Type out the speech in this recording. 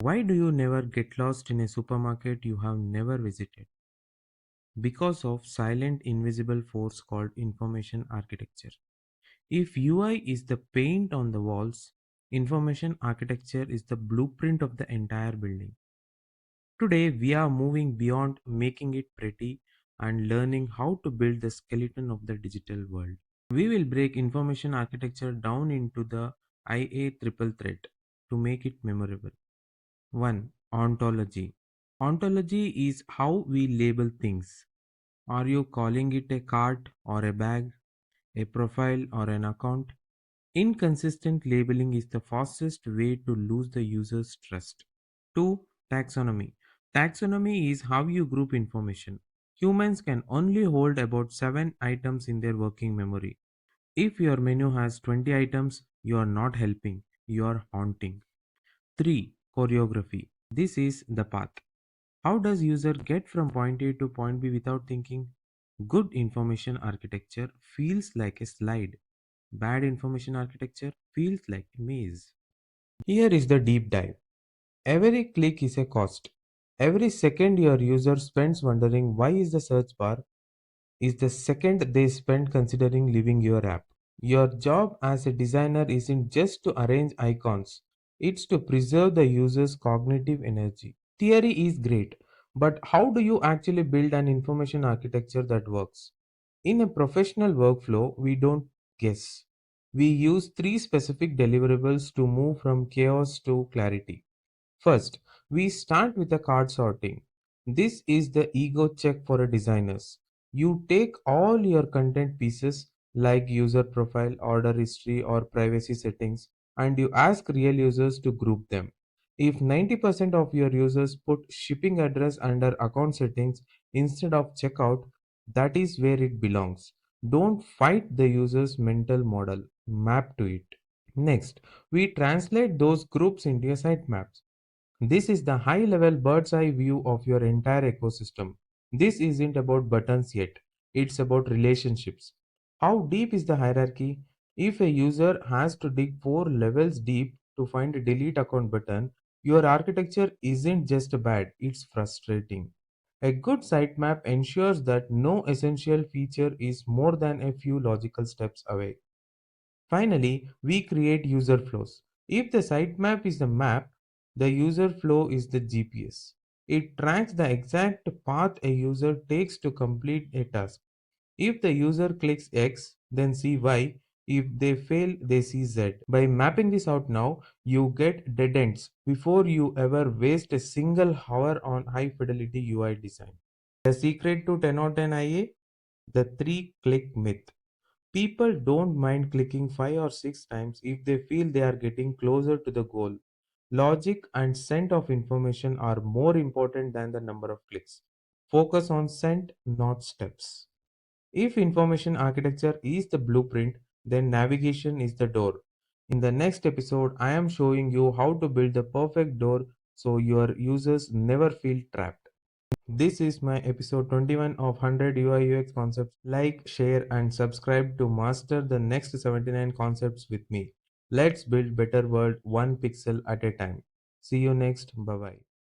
Why do you never get lost in a supermarket you have never visited? Because of silent invisible force called information architecture. If UI is the paint on the walls, information architecture is the blueprint of the entire building. Today we are moving beyond making it pretty and learning how to build the skeleton of the digital world. We will break information architecture down into the IA triple threat to make it memorable. 1. Ontology. Ontology is how we label things. Are you calling it a cart or a bag, a profile or an account? Inconsistent labeling is the fastest way to lose the user's trust. 2. Taxonomy. Taxonomy is how you group information. Humans can only hold about 7 items in their working memory. If your menu has 20 items, you are not helping, you are haunting. 3. Choreography. This is the path. How does user get from point A to point B without thinking? Good information architecture feels like a slide. Bad information architecture feels like a maze. Here is the deep dive. Every click is a cost. Every second your user spends wondering why is the search bar is the second they spend considering leaving your app. Your job as a designer isn't just to arrange icons, it's to preserve the user's cognitive energy. Theory is great, but how do you actually build an information architecture that works? In a professional workflow, we don't guess. We use three specific deliverables to move from chaos to clarity. First, we start with the card sorting. This is the ego check for a designers. You take all your content pieces like user profile, order history, or privacy settings, and you ask real users to group them. If 90% of your users put shipping address under account settings instead of checkout, that is where it belongs. Don't fight the user's mental model, map to it. Next, we translate those groups into a sitemaps. This is the high level bird's eye view of your entire ecosystem. This isn't about buttons yet, it's about relationships. How deep is the hierarchy? If a user has to dig 4 levels deep to find a delete account button, your architecture isn't just bad, it's frustrating. A good sitemap ensures that no essential feature is more than a few logical steps away. Finally, we create user flows. If the sitemap is the map, the user flow is the GPS. It tracks the exact path a user takes to complete a task. If the user clicks X, then see Y. If they fail, they see Z. By mapping this out now, you get dead ends before you ever waste a single hour on high fidelity UI design. The secret to 10 out of 10 IA? The 3-click myth. People don't mind clicking 5 or 6 times if they feel they are getting closer to the goal. Logic and scent of information are more important than the number of clicks. Focus on scent, not steps. If information architecture is the blueprint, then navigation is the door. In the next episode, I am showing you how to build the perfect door so your users never feel trapped. This is my episode 21 of 100 UI UX concepts. Like, share, and subscribe to master the next 79 concepts with me. Let's build better world one pixel at a time. See you next. Bye bye.